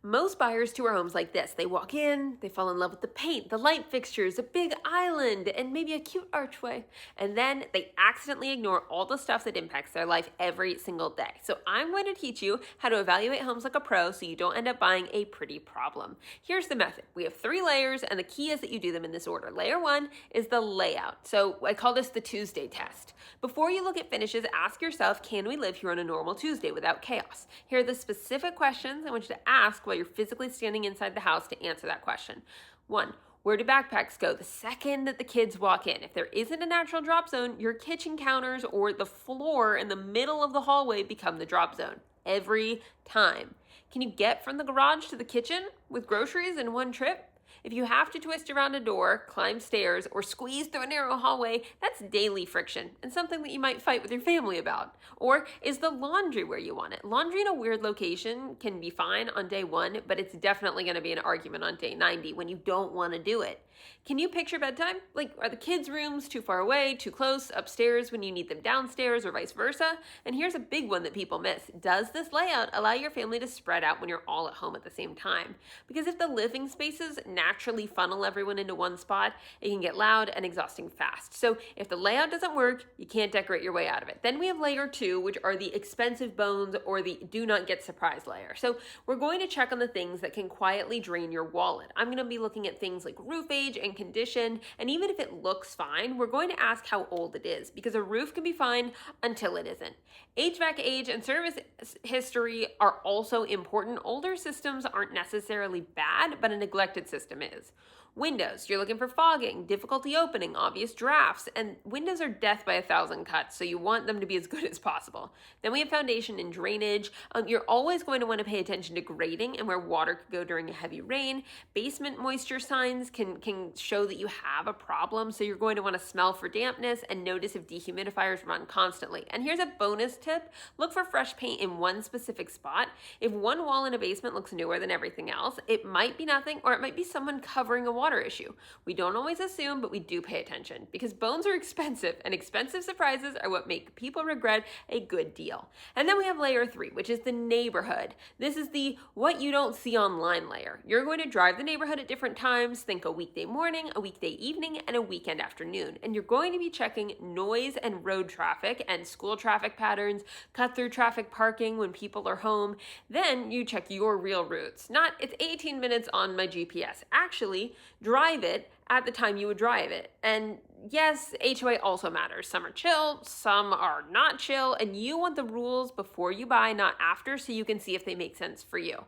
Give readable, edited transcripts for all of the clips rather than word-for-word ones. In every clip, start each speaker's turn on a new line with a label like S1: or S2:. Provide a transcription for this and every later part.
S1: Most buyers tour homes like this. They walk in, they fall in love with the paint, the light fixtures, a big island, and maybe a cute archway. And then they accidentally ignore all the stuff that impacts their life every single day. So I'm going to teach you how to evaluate homes like a pro so you don't end up buying a pretty problem. Here's the method. We have 3 layers, and the key is that you do them in this order. Layer 1 is the layout. So I call this the Tuesday test. Before you look at finishes, ask yourself, can we live here on a normal Tuesday without chaos? Here are the specific questions I want you to ask while you're physically standing inside the house to answer that question. 1. Where do backpacks go the second that the kids walk in? If there isn't a natural drop zone, your kitchen counters or the floor in the middle of the hallway become the drop zone. Every time. Can you get from the garage to the kitchen with groceries in one trip? If you have to twist around a door, climb stairs, or squeeze through a narrow hallway, that's daily friction and something that you might fight with your family about. Or is the laundry where you want it? Laundry in a weird location can be fine on day 1, but it's definitely going to be an argument on day 90 when you don't want to do it. Can you picture bedtime? Like, are the kids' rooms too far away, too close, upstairs when you need them downstairs, or vice versa? And here's a big one that people miss. Does this layout allow your family to spread out when you're all at home at the same time? Because if the living spaces naturally funnel everyone into one spot, it can get loud and exhausting fast. So if the layout doesn't work, you can't decorate your way out of it. Then we have layer 2, which are the expensive bones or the do not get surprised layer. So we're going to check on the things that can quietly drain your wallet. I'm going to be looking at things like roof age and condition, and even if it looks fine, we're going to ask how old it is, because a roof can be fine until it isn't. HVAC age and service history are also important. Older systems aren't necessarily bad, but a neglected system is. Windows, you're looking for fogging, difficulty opening, obvious drafts, and windows are death by 1,000 cuts, so you want them to be as good as possible. Then we have foundation and drainage. You're always going to want to pay attention to grading and where water could go during a heavy rain. Basement moisture signs can show that you have a problem, so you're going to want to smell for dampness and notice if dehumidifiers run constantly. And here's a bonus tip. Look for fresh paint in one specific spot. If one wall in a basement looks newer than everything else, it might be nothing, or it might be someone covering a water issue. We don't always assume, but we do pay attention, because bones are expensive, and expensive surprises are what make people regret a good deal. And then we have layer 3, which is the neighborhood. This is the what you don't see online layer. You're going to drive the neighborhood at different times. Think a weekday morning, a weekday evening, and a weekend afternoon. And you're going to be checking noise and road traffic and school traffic patterns, cut through traffic parking when people are home. Then you check your real routes. Not, it's 18 minutes on my GPS. Actually, drive it at the time you would drive it. And yes, HOA also matters. Some are chill, some are not chill, and you want the rules before you buy, not after, so you can see if they make sense for you.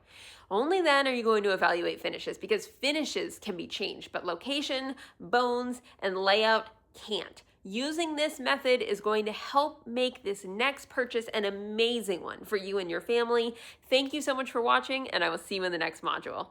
S1: Only then are you going to evaluate finishes, because finishes can be changed, but location, bones, and layout can't. Using this method is going to help make this next purchase an amazing one for you and your family. Thank you so much for watching, and I will see you in the next module.